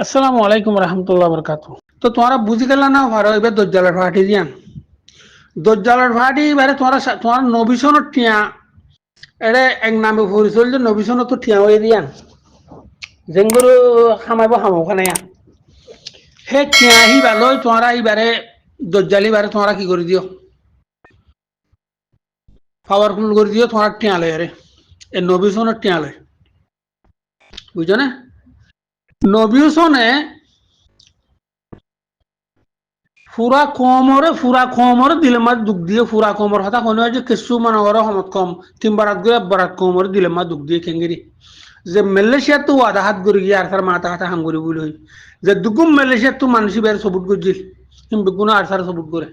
আসসালামু আলাইকুম রহমতুল্লাহ বরকাত। তো তোমরা বুঝি গেল না ভালো এবার দজ্জালের ভাটি দিয়ান দজ্জালের ভাটি এবারে তোমার নবিশন টিয়া এরে এক নামে পরিচয় যে নবিশন তো টিয়া হয়ে দিয়ান জেঙ্গুরু খামাইব খামাও খানে হে টিয়া হি ভালো তোমরা এবারে দজ্জালি বারে তোমরা কি করে দিও পাওয়ারফুল করে দিও তোমার টিয়া লয় আরে এ নবিশনের টিয়া লয় বুঝছো না নবিশনে ফুরা কমরে দিলে মাছ দুঃখ দিয়ে ফুরা কমর হতা কোনো যে কিছু মানে ওরা সমত কম তিন বারাত গিয়ে বারাত কমরে দিলে মাছ দুঃখ দিয়ে খেঙ্গিরি যে মালয়েশিয়া তো আধা হাত করে গিয়ে আর তার মাথা হাতে হাঙ্গুরি বলে হই যে দুগুম মালয়েশিয়া তো মানুষ বের সবুত করছিল কিন্তু গুণ আর তার সবুত করে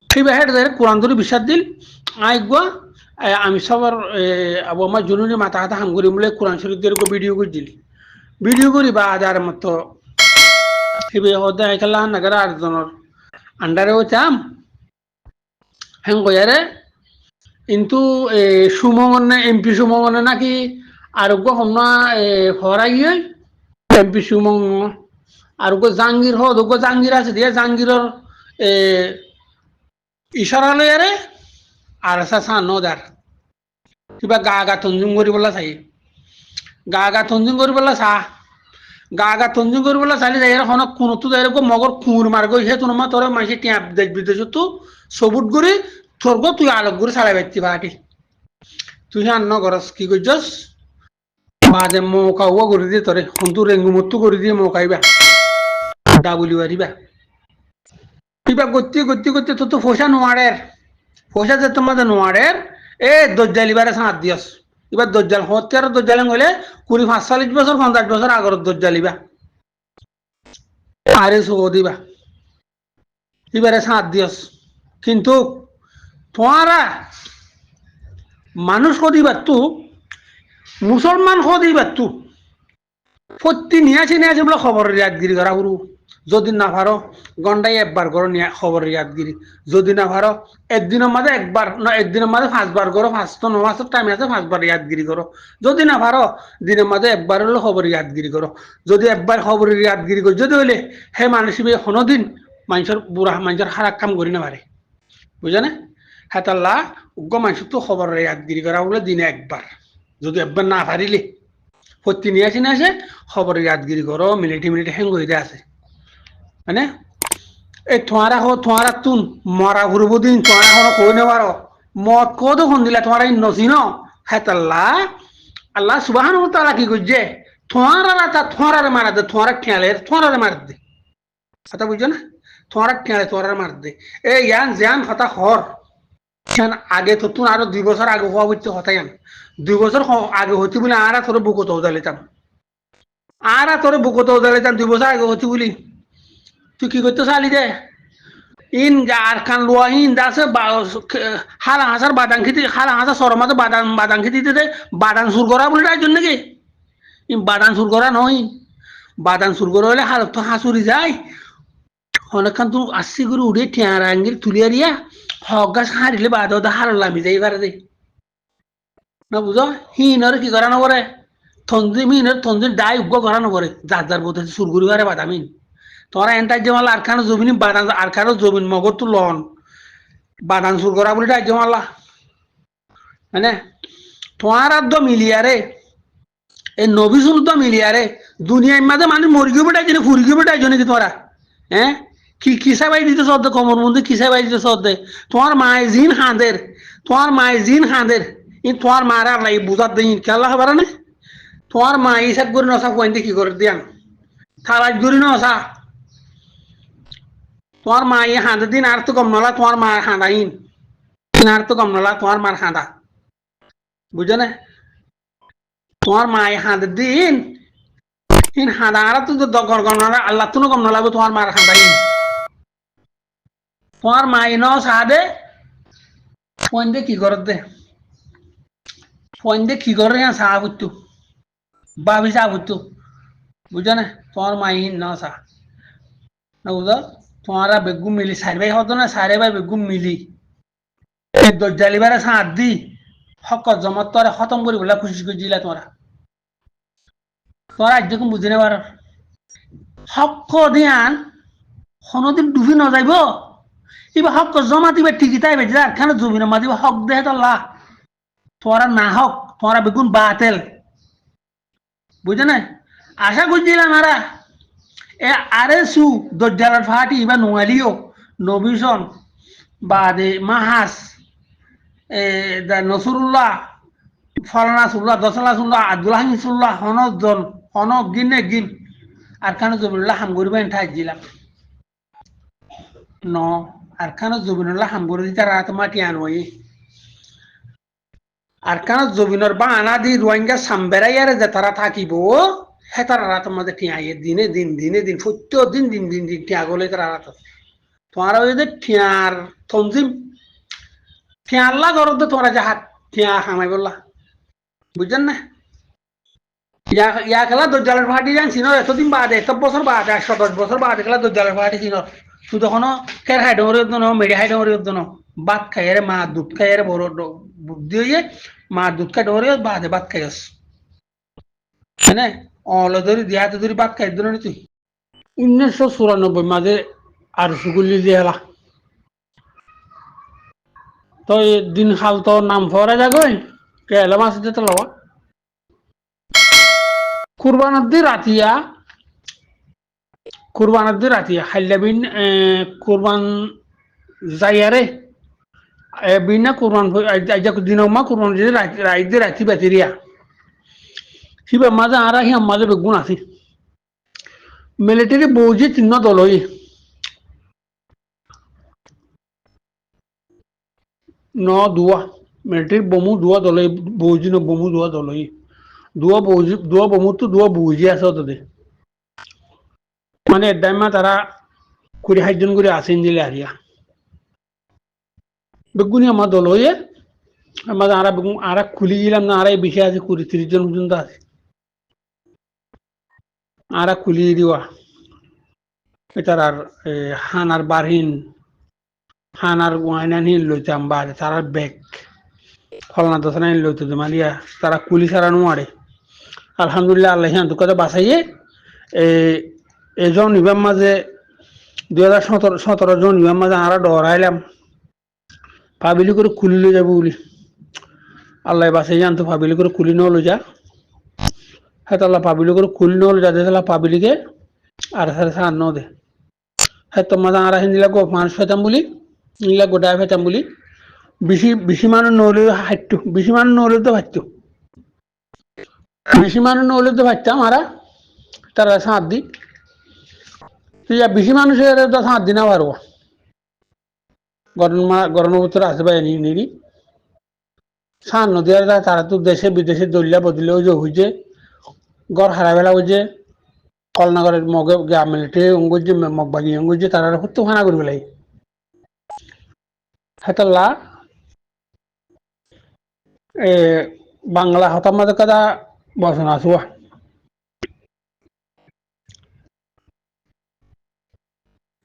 সেই বাহের কোরআন ধরে বিশ্বাস দিল আইগুয়া আমি সবার আবু আমার জনুনি মাথা হাতে হাঙ্গুরি বলে কোরআন শরীফ দিয়ে ভিডিও করছিল ভিডিও করি বা আদার মতো সেই হতে আইকাল্লা নাগারা আর জনের আন্ডারে হইতাম হ্যাঁ কয়ারে কিন্তু সুমঙ্গনে এমপি সুমঙ্গনে নাকি আরোগ্য হমনা হরাইয়ে এমপি সুমঙ্গ আরোগ্য জাহাঙ্গীর হদোগ্য জাহাঙ্গীর আছে দিয়ে জাহাঙ্গীরের ইশারা লয়ারে আর আসা নদার কিবা গা তঞ্জুম করি বলা চাই গা তঞ্জুম করি বলা গা তঞ্জুম করি বলা চাইলে যাই এখন কোনো তো যাই মগর খুঁড় মার্গ হে তোর মা তোর মাসে টিয়া দেশ বিদেশ তো সবুট করে তোর তুই আলোক করে চালাই পারতি বাটি তুই আন্ন করস কি করছস বাজে মৌকা হুয়া করে দিয়ে তোরে হন্তু রেঙ্গুমত্তু করে দিয়ে মৌকাইবা ডাবুলি বাড়িবা কিবা গতি গতি গতি তো পয়সা নোয়ারের পয়সা যে তোমাদের নোয়ারের এ দজ্জালিবারে সাঁত দিয়স এবার দজ্জাল হতে আর দজ্জালে হলে 20-45 বছর 50 বছর আগর দজ্জালিবা আরে সো দিবা এবারে সাঁত দিয়স কিন্তু তোমারা মানুষ কদিবার তু মুসলমান কদিবার তু প্রতি নিয়ে আসে বলে খবর ইয়াদগিরি করা গুরু যদি না পারো গন্ডাই একবার করো খবর ইয়াদগিরি যদি না পারো একদিনের মাঝে একবার না একদিনের মাঝে 5 বার করো 5 তো 9 মাসের টাইম আছে 5 বার ইয়াদগিরি করো যদি না পারো দিনের মাঝে একবার হলো খবর ইয়াদগিরি করো যদি একবার খবর ইয়াদগিরি করো যদি হইলে হে মানুষ কোনোদিন মানুষের বুড়া মানুষের খারাপ কাম করি না পারে বুঝা না হেতাল্লা উগ্র মানুষ তো খবর ইয়াদগিরি করা বলে দিনে একবার যদি একবার না পারিলে প্রতি নিয়ে আসে খবর ইয়াদগিরি করো মিনিটে হ্যাং হইতে আছে মানে এই তোমারা তুন মরা ঘুরবো দিন তোমারা কোনো কই নেবার মত কত ফোন দিলা তোমারা নসি ন হেতাল্লা আল্লাহ সুবহানাহু ওয়া তাআলা কি কইছে তোমারা মারা দে তোমারা ঠেলে মার দে কথা বুঝছো না তোমারা ঠেলে তোমারা মার দে এই জ্ঞান কথা হর আগে তো তুন আরো 2 বছর আগে হওয়া বুঝতে হতাই 2 বছর আগে হতে বলে আর তোর বুকত উদালিতাম তোর বুকত উদালিতাম 2 বছর আগে হতে বলি তুই কি করতে চালি they in R Khan লোয়া in দাসে হালা হাসার বাদান খেতে হালা হাসা সরমাতে বাদান খেতে দে বাদান সুর করা বলে তাই জন্য কি বাদান সুর করা নয় বাদান সুর করা হলে হালত তো হাসুরি যায় অনেকক্ষণ তুই আসছি করে উড়ে ঠেয়ার আঙ্গির তুলিয়া দিয়া হক গাছ হারিলে বাদ হার লামি যাই পারে দে না বুঝো হিনর কি করা নকরে থন্দিন ডাই উগ্র করা নকরে যার বোধ সুর করি পারে বাদামিন তোরা এন্টার জমালা আর খানো জমিন বাদান আর খানো জমিন মগর তো লন বাদান সুর করা বলে তাই জমালা মানে তোমার আর তো মিলিয়ারে এই নবী শুন তো মিলিয়ারে দুনিয়ার মাঝে মানুষ মরি গিয়ে বেটাই জন্য ফুরি গিয়ে বেটাই জন্য কি তোরা হ্যাঁ কি কিসা বাই দিতে সদ্দে কমর মধ্যে কিসা বাই দিতে সদ্দে তোমার মায়ের জিন হাঁদের তোমার মার আর নাই বুঝার দিন খেলা হবার না তোমার মা ইসাব করে নসা পয়েন্টে কি করে দিয়ান থালাজ ধরি নসা তোমার মা ইয়ে হাঁদে দিন আর তো কম নলা তোমার মা হাঁদাইন আর তো কম নলা তোমার মার হাঁদা বুঝো না তোমার মা হাঁদে দিন হাঁদা আর তো দগর কম নলা আল্লাহ তো কম নলাবো তোমার মার হাঁদাইন তোমার মা ন সাদে পয়েন্টে কি করে দে পয়েন্টে কি করে সাহা বুঝতো বাবি সাহা বুঝতো বুঝো না তোমার মা ন সা না বুঝো তোমারা বেগুম মিলি সারি ভাই হতো না সারে ভাই বেগুম মিলি দজ্জালিবারে সাঁত দি হক জমত তোরা খতম করি বলে খুশি করে দিলা তোরা আজ দেখুন বুঝি নেবার হক দিয়ান কোনোদিন ডুবি নযাইব ইবা হক জমা দিবে ঠিকই তাই বেজে আর খানে জমি নমা দিবা হক দেহে তল্লা তোরা না হক তোরা বেগুন বাতেল বুঝে না আশা করছিলাম আরা এ আরে সু দজ্জালার ফাটি ইবা নোয়ালিও নবিসন বাদে মাহাস এ নসরুল্লাহ ফলানাসুল্লাহ দশলাসুল্লাহ আব্দুল হামিদুল্লাহ হনজন হনক গিনে গিন আর খানে জমিনুল্লাহ হামগরিবেন ঠাই দিলাম ন আর খানে জমিনুল্লাহ হামগরি দিতে রাত মাটি আনওই আর খানে জমিনের বা আনা দি রোহিঙ্গা সাম্বেরাইয়ারে যে তারা থাকিব হে তারা রাত মাঝে টিয়াইয়ে দিনে দিন প্রত্যেক দিন টিয়া গলে তারা রাত তোমার ওই যে টিয়ার তঞ্জিম টিয়াল্লা গরদ তোমরা জাহাত টিয়া খামাই বললা বুঝছেন না ইয়া খেলা দজ্জালের ফাটি জানছি না এতদিন বাদে এত বছর বাদে 110 বছর বাদে খেলা দজ্জালের ফাটি ছিল তুই তখন কের হাইড মরে ন মেডি হাইড মরে ন ভাত খাইয়ে মা দুধ খাইয়ে বড় বুদ্ধি হয়ে মা দুধ খাই ডরে বাদে ভাত খাইস হ্যাঁ অলে ধরি দিহাতে ধরি ভাত খাই দিল তুই 1994 মাঝে আর সুগুলি দিয়ে হেলা তো দিন খাল তো নাম ফরা যাগই কে এলাম আছে তো লওয়া কুরবানাদ্দি রাতিয়া হাইলাবিন কুরবান যাইয়ারে বিনা কুরবান আইজা দিনমা কুরবান যদি রাইদে রাতি বাতিরিয়া সিবা মাঝে আরা হিয়াম মাঝে বেগুন আছে মিলিটারি বৌজি চিহ্ন দলই ন দুয়া মিলিটারি বমু দুয়া দলই বৌজি ন বমু দুয়া দলই দুয়া বমু তো দুয়া বৌজি আছে তোদের মানে এদাইমা তারা 20-60 জন করে আসেন দিলে আরিয়া বেগুনি আমার দল হয়ে আমাদের আরা বেগুন আরা খুলি গেলাম না আরাই বেশি আছে 20-30 জন পর্যন্ত আছে আরা খুলি দিওয়া এটার আর হানার বারহিন হানার ওয়াইনানহীন লইতাম বা তারার ব্যাগ ফলনা দশনাইন লইতে মালিয়া তারা কুলি সারা নোয়ারে আলহামদুলিল্লাহ আল্লাহ হান কথা বাঁচাইয়ে এজন ইবাম মাঝে 2017 জন ইবাম মাঝে আরা ডরাইলাম পাবিলি করে খুলি লই যাবো বলি আল্লাহ বাঁচাই জানতো পাবিলি করে খুলি ন লই যা হ্যাঁ আল্লাহ পাবিলি করে খুলি ন লই যা তাহলে পাবিলিকে আর সাড়ে সার ন দে হ্যাঁ তোমার আরা হিন্দিলা গো মানুষ পেতাম বলি নিলা গোটায় পেতাম বলি বেশি মানুষ নহলে হাঁটতো বেশি মানুষ নহলে তো ভাবতো বেশি মানুষ নহলে তো ভাবতাম আরা তারা 7 দিন তুই বেশি মানুষের তো 7 দিন পারবো গরম ভিতরে আসে পাই নিরি সান নদী আর তারা তো দেশে বিদেশে দলিয়া বদলে হয়েছে গড় হারা বেলা হয়েছে কলনগরের মগে মিলিটারি অঙ্গুজে মগবাগি অঙ্গুজে তারা হত্যা খানা করবে লাগে হেতাল্লা বাংলা হতার মাঝে কথা বসনা আসুয়া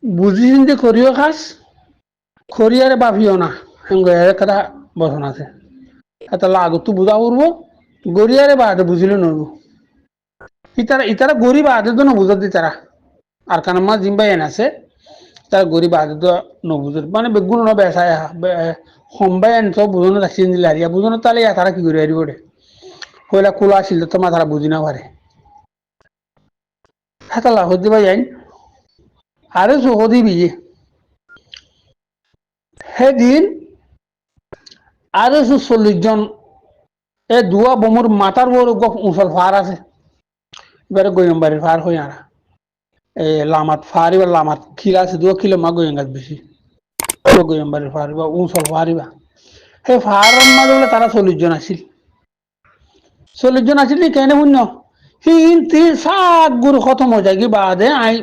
বুঝি যে করিও খাস খরিয়ারে বাভিও না কথা বসনা আছে হেতাল্লা আগত বুঝা করবো গরিয়ারে বাদে বুঝিলে নইব ইতারা গরিব আদে তো নবুঝত দি তারা আর কানামা জিম্বাই এন আছে তারা গরিব আদে তো নবুঝত মানে বেগুন ন বেসায় সম্বাই এন তো বুঝনো রাখছেন দিলে আরিয়া বুঝনো তাহলে তারা কি করে আরিব রে হইলা খোলা আসিল তো মা তারা বুঝি না পারে হেতাল্লা হতে পাই যাইন আরে সহদি বিয়ে সেদিন আরে 40 জন এ দুয়া বমুর মাথার বড় উঁচল ফার আছে এবারে গোয়ম্বাড়ির ফার হই আরা লামাত ফারিবা লামাত খিলা আছে 2 কিলো মা গোয়ঙ্গাত বেশি গোয়ম্বাড়ির ফারিবা উঁচল ফারিবা সেই ফারের মাঝে বলে তারা 40 জন আসিল 40 জন আসিল কেন শূন্য হিন্তি সাত গুরু খতম হয়ে যায় কি বাদে আই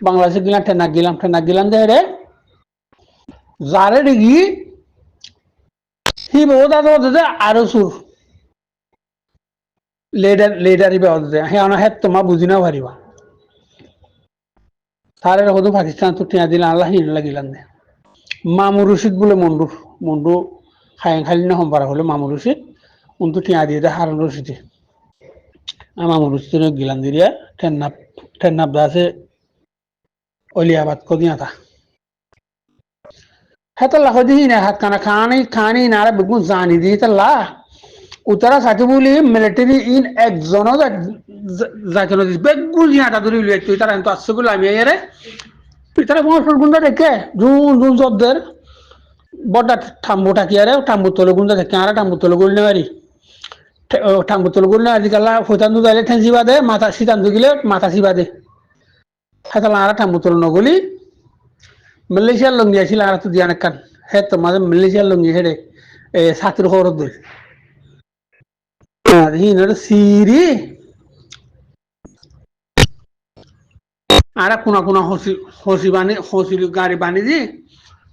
বাংলাদেশে গেলাম ঠেনা গেলাম যে রে যারে দেখি হি বহুত আছে আরো সুর লেডারি বেদে হ্যাঁ তোমার বুঝি না পারিবা তারে হতো পাকিস্তান তো টিয়া দিলাম আল্লাহ হিন লাগিলাম দে মামুর রশিদ বলে মন্ডু খালি না সম্পারা হলো মামুর রশিদ উন্তু টিয়া দিয়ে হারুন রশিদে মামুর রশিদ গিলাম দিয়া ঠেন্না ঠেন্নাবদা আছে অলিয়াবাদ কদিয়া তা হেতলা হদি না হাত কানা খানি নারা বেগুন জানি দি তলা উত্তরা সাথে বলি মিলিটারি ইন একজন যাইতো না বেগুন জিয়াটা ধরে লই তুই তারা তো আসছে বলে আমি এরে তুই তারা কোন গুন্ডা দেখে জুন জুন জবদের বড়টা ঠাম্বু টাকি আরে ঠাম্বু তলে গুন্ডা দেখে আর ঠাম্বু তলে গুল নেওয়ারি ঠাম্বু তলে গুল নেওয়ারি কালা ফতান্দু দাইলে ঠেঞ্জিবা দে মাথা সিতান্দু গিলে মাথা সিবা দে হেতলা আর ঠাম্বু তলে নগলি মালয়েশিয়ার লঙ্গি আছিল আর তো দিয়ান কান হে তো মাঝে মালয়েশিয়ার লঙ্গি হেডে ছাত্র খরচ দই হিনর সিরি আর কোনা কোনা হসি বানি হসি গাড়ি বানি দি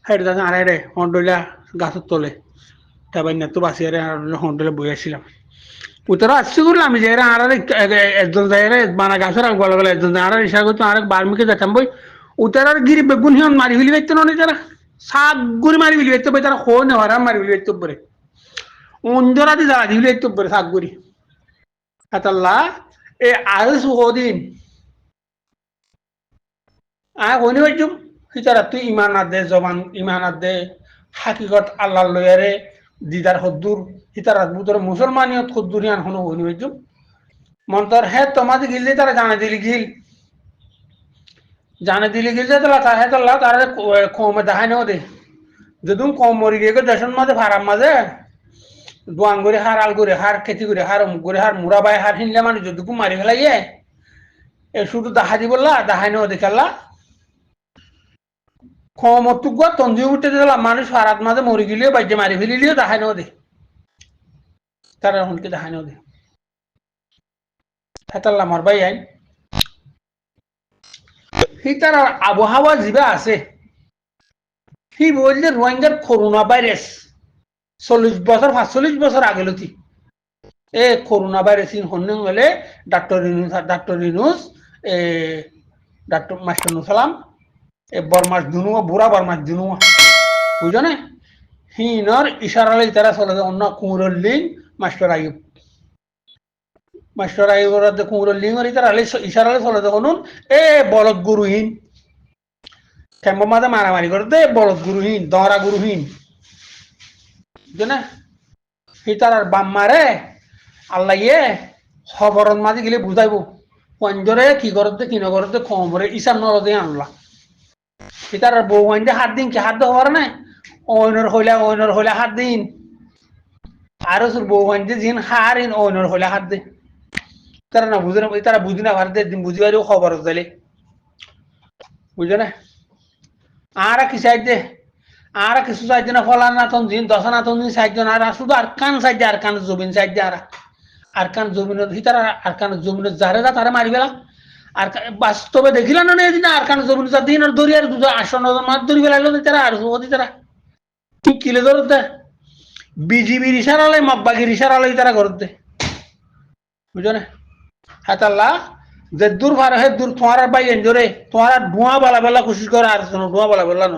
হেডে দাদা আর হেডে হন্ডলা গাছের তলে তারপর না তো বাসি আরে হন্ডলে বই আসছিলাম উত্তরা আসছি করলাম আমি যে আর একজন যাই বানা গাছের আর গলা গলা একজন আর ইশা করতো আর বার্মিকে যেতাম বই উত্তরার গিরি বেগুন হিয়ন মারি ফেলি বাইতো না তারা শাক গুড়ি মারি ফেলি বাইতো বই তারা খো নেওয়ার মারি ফেলি বাইতো পরে অঞ্জরা দি জ্বালা দিবি বাইতো পরে শাক গুড়ি আতাল্লাহ এ আরো সুহদিন হইনি বাইতুম সিতারা তুই ইমান আদে জবান ইমান আদে হাকিকত আল্লাহ লয়ারে দিদার হদ্দুর সিতারা বুতর মুসলমানিয়ত হদ্দুর ইয়ান হনো হইনি বাইতুম মন্তর হে তোমাদের গিললে তারা জানে দিলি গিলছে তারা হে তাল্লা তারা কমে দেখায় নেও দে যদুম কম মরি গিয়ে দেশের মাঝে ফারাম মাঝে দোয়ান করে হার আল করে হার খেতি করে হার অমুক করে হার মুরা বাই হার হিনলে মানুষ যদুকু মারি ফেলাইয়ে এ শুধু দেখা দি বললা দেখায় নেও দেখাল্লা ক্ষমতুক তঞ্জি উঠতে দিলাম মানুষ ফারাত মাঝে মরি গেলেও বাইজে মারি ফেলিলেও দেখায় নেও দে তারা হনকে দেখায় নেও দে হেতাল্লা মার ভাই আইন তার আবহাওয়া জিবা আছে সি বলছে রোহিঙ্গার করোনা ভাইরাস 40 বছর 45 বছর আগে লতি এ করোনা ভাইরাস হন্যং হলে ডাক্তার ইনুস এ ডাক্তার মাস্টার সালাম এ বরমাস দুনু বুড়া বরমাস দুনু বুঝছো না হিনর ইশারালে তারা চলে অন্য কুমুরল লিঙ্ক মাস্টার আইবর কুমুরল লিঙ্ক তারা ইশারালে চলে দেখুন এ বলদ গুরুহীন কেমন মাঝে মারামারি করতে বলদ গুরুহীন দহরা গুরুহীন বুঝছো সি তার বাম মারে আল্লাহ খবরত মাঝে গেলে বুঝাইব পঞ্জরে কি করতে কি নগরতে খবরে ইসান নরদে আনলা সি তার বউ আইনতে হাত দিন কি হাত দেওয়ার নাই অইনর হইলে হাত দিন আর বউ আইনতে যিন হারিন অইনর হইলে হাত দিন তারা না বুঝে না তারা বুঝি না ভারতে দিন বুঝি পারি খবর দিলে বুঝছো না আর কি সাইডে আর কিছু সাইডে না ফলান না তন দিন দশ না তন দিন সাইডজন আর শুধু আর কান সাইডে আর কান জমিন সাইডে আর কান জমিন তারা আর কান জমিন যারে যা তারা মারি বেলা আর বাস্তবে দেখিলাম না এদিন আর কান জমিন যা দিন আর দরিয়ার দুটো 8-9 মাস ধরি বেলাইলো তারা আর তারা কি কিলে ধরতে বিজিবির ইশারালে মব্বাগির ইশারালে তারা করতে বুঝছো না হাতাল্লা যে দূর ভার হে দূর তোমার বাই এনজরে তোমার ধোঁয়া বালা বেলা কোশিশ করে আর ধোঁয়া বালা বেলা ন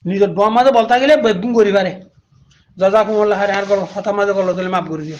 নিজের ধোঁয়া মাঝে বলতা গেলে বেগুন করি পারে জাজাকুমুল্লাহ আর কথা মাঝে বলো তাহলে মাফ করে দিও।